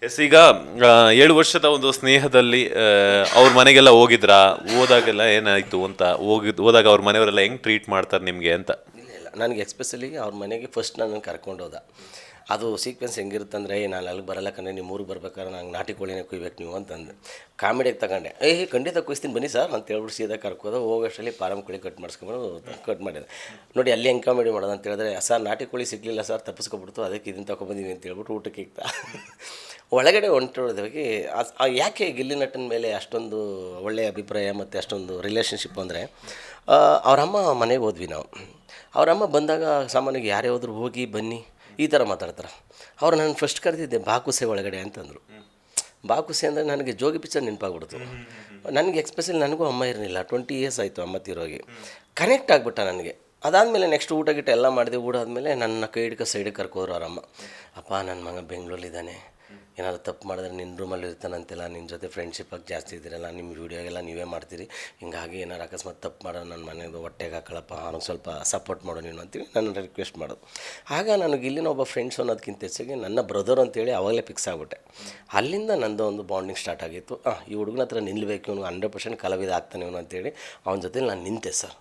S ಈಗ 7 ವರ್ಷದ ಒಂದು ಸ್ನೇಹದಲ್ಲಿ ಅವ್ರ ಮನೆಗೆಲ್ಲ ಹೋಗಿದ್ರಾ? ಹೋದಾಗೆಲ್ಲ ಏನಾಯ್ತು ಅಂತ ಹೋದಾಗ ಅವ್ರ ಮನೆಯವರೆಲ್ಲ ಹೆಂಗ್ ಟ್ರೀಟ್ ಮಾಡ್ತಾರೆ ನಿಮ್ಗೆ ಅಂತ? ಇಲ್ಲ ಇಲ್ಲ, ನನಗೆ ಎಸ್ಪೆಷಲಿ ಅವ್ರ ಮನೆಗೆ ಫಸ್ಟ್ ನನ್ನನ್ನು ಕರ್ಕೊಂಡು ಹೋದ. ಅದು ಸೀಕ್ವೆನ್ಸ್ ಹೆಂಗಿರುತ್ತೆ ಅಂದರೆ, ನಾನು ಅಲ್ಲಿಗೆ ಬರಲ್ಲ ಕಣೆ, ನಿಮ್ಮ ಊರಿಗೆ ಬರ್ಬೇಕಾದ್ರೆ ನಂಗೆ ನಾಟಿ ಕೋಳಿನೇ ಕುಯ್ಬೇಕು ನೀವು ಅಂತಂದು ಕಾಮಿಡಿಯಾಗಿ ತಗೊಂಡೆ. ಖಂಡಿತ ಕುಯ್ಸ್ತೀನಿ ಬನ್ನಿ ಸರ್ ಅಂತ ಹೇಳ್ಬಿಟ್ಟು ಸೀದಾ ಕರ್ಕೋದು. ಹೋಗೋಷ್ಟರಲ್ಲಿ ಫಾರಮ್ ಕೋಳಿ ಕಟ್ ಮಾಡಿಸ್ಕೊಂಡು ಕಟ್ ಮಾಡಿದೆ. ನೋಡಿ ಅಲ್ಲಿ ಹೆಂಗೆ ಕಾಮಿಡಿ ಮಾಡೋದು ಅಂತ ಹೇಳಿದ್ರೆ, ಸರ್ ನಾಟಿ ಕೋಳಿ ಸಿಗಲಿಲ್ಲ ಸರ್, ತಪ್ಪಿಸ್ಕೊಬಿಡ್ತು, ಅದಕ್ಕೆ ಇದನ್ನು ತಗೊಬಂದಿನಿ ಅಂತ ಹೇಳ್ಬಿಟ್ಟು ಊಟಕ್ಕೆ ಇಕ್ತಾ ಒಳಗಡೆ ಹೊಂಟೋದವಾಗಿ. ಯಾಕೆ ಗಿಲ್ಲಿ ನಟನ ಮೇಲೆ ಅಷ್ಟೊಂದು ಒಳ್ಳೆಯ ಅಭಿಪ್ರಾಯ ಮತ್ತು ಅಷ್ಟೊಂದು ರಿಲೇಷನ್ಶಿಪ್ ಅಂದರೆ, ಅವರಮ್ಮ ಮನೆಗೆ ಹೋದ್ವಿ ನಾವು. ಅವರಮ್ಮ ಬಂದಾಗ ಸಾಮಾನ್ಯವಾಗಿ ಯಾರೇ ಹೋದ್ರು ಹೋಗಿ ಬನ್ನಿ ಈ ಥರ ಮಾತಾಡ್ತಾರೆ. ಅವ್ರು ನಾನು ಫಸ್ಟ್ ಕರೆದಿದ್ದೆ ಬಾಕುಸೆ ಒಳಗಡೆ ಅಂತಂದರು. ಬಾಕುಸೆ ಅಂದರೆ ನನಗೆ ಜೋಗಿ ಪಿಕ್ಚರ್ ನೆನಪಾಗ್ಬಿಡ್ತು. ನನಗೆ ಎಕ್ಸ್ಪೆಷಲಿ ನನಗೂ ಅಮ್ಮ ಇರಲಿಲ್ಲ, 20 ಇಯರ್ಸ್ ಆಯಿತು ಅಮ್ಮ ತೀರೋಗಿ. ಕನೆಕ್ಟ್ ಆಗಿಬಿಟ್ಟ ನನಗೆ. ಅದಾದಮೇಲೆ ನೆಕ್ಸ್ಟ್ ಊಟ ಗಿಟ್ಟ ಎಲ್ಲ ಮಾಡಿದೆ. ಊಟ ಆದಮೇಲೆ ನನ್ನ ಕೈ ಹಿಡ್ಕೊ ಸೈಡಿಗೆ ಕರ್ಕೋರು ಅವರಮ್ಮ. ಅಪ್ಪ ನನ್ನ ಮಗ ಬೆಂಗಳೂರಲ್ಲಿದ್ದಾನೆ, ಏನಾದ್ರು ತಪ್ಪು ಮಾಡಿದ್ರೆ ನಿನ್ನ ರೂಮಲ್ಲಿ ಇರ್ತಾನಂತೆಲ್ಲ, ನಿನ್ನ ಜೊತೆ ಫ್ರೆಂಡ್ಶಿಪ್ಪಾಗಿ ಜಾಸ್ತಿ ಇದ್ದೀರಲ್ಲ, ನಿಮ್ಮ ವೀಡಿಯೋಗೆಲ್ಲ ನೀವೇ ಮಾಡ್ತೀರಿ, ಹಿಂಗಾಗಿ ಏನಾರು ಅಕಸ್ಮಾತ್ ತಪ್ಪು ಮಾಡೋ ನನ್ನ ಮನೆಯದು ಹೊಟ್ಟೆಗೆ ಹಾಕೊಳ್ಳಪ್ಪ, ಅವ್ನಿಗೆ ಸ್ವಲ್ಪ ಸಪೋರ್ಟ್ ಮಾಡು ನೀನು ಅಂತೇಳಿ ನನ್ನ ರಿಕ್ವೆಸ್ಟ್ ಮಾಡೋದು. ಆಗ ನನಗೆ ಇಲ್ಲಿನ ಒಬ್ಬ ಫ್ರೆಂಡ್ಸ್ ಅನ್ನೋದಕ್ಕಿಂತ ಹೆಚ್ಚಾಗಿ ನನ್ನ ಬ್ರದರ್ ಅಂತೇಳಿ ಅವಾಗಲೇ ಫಿಕ್ಸ್ ಆಗಿಬಿಟ್ಟೆ. ಅಲ್ಲಿಂದ ನಂದು ಒಂದು ಬಾಂಡಿಂಗ್ ಸ್ಟಾರ್ಟ್ ಆಗಿತ್ತು. ಈ ಹುಡುಗನ ಹತ್ರ ನಿಲ್ಲಬೇಕು, ಇವನು 100% ಕಲಾವಿದ ಆಗ್ತಾನೆ ಇವನು ಅಂತೇಳಿ ಅವನ ಜೊತೆ ನಾನು ನಿಂತೆ ಸರ್.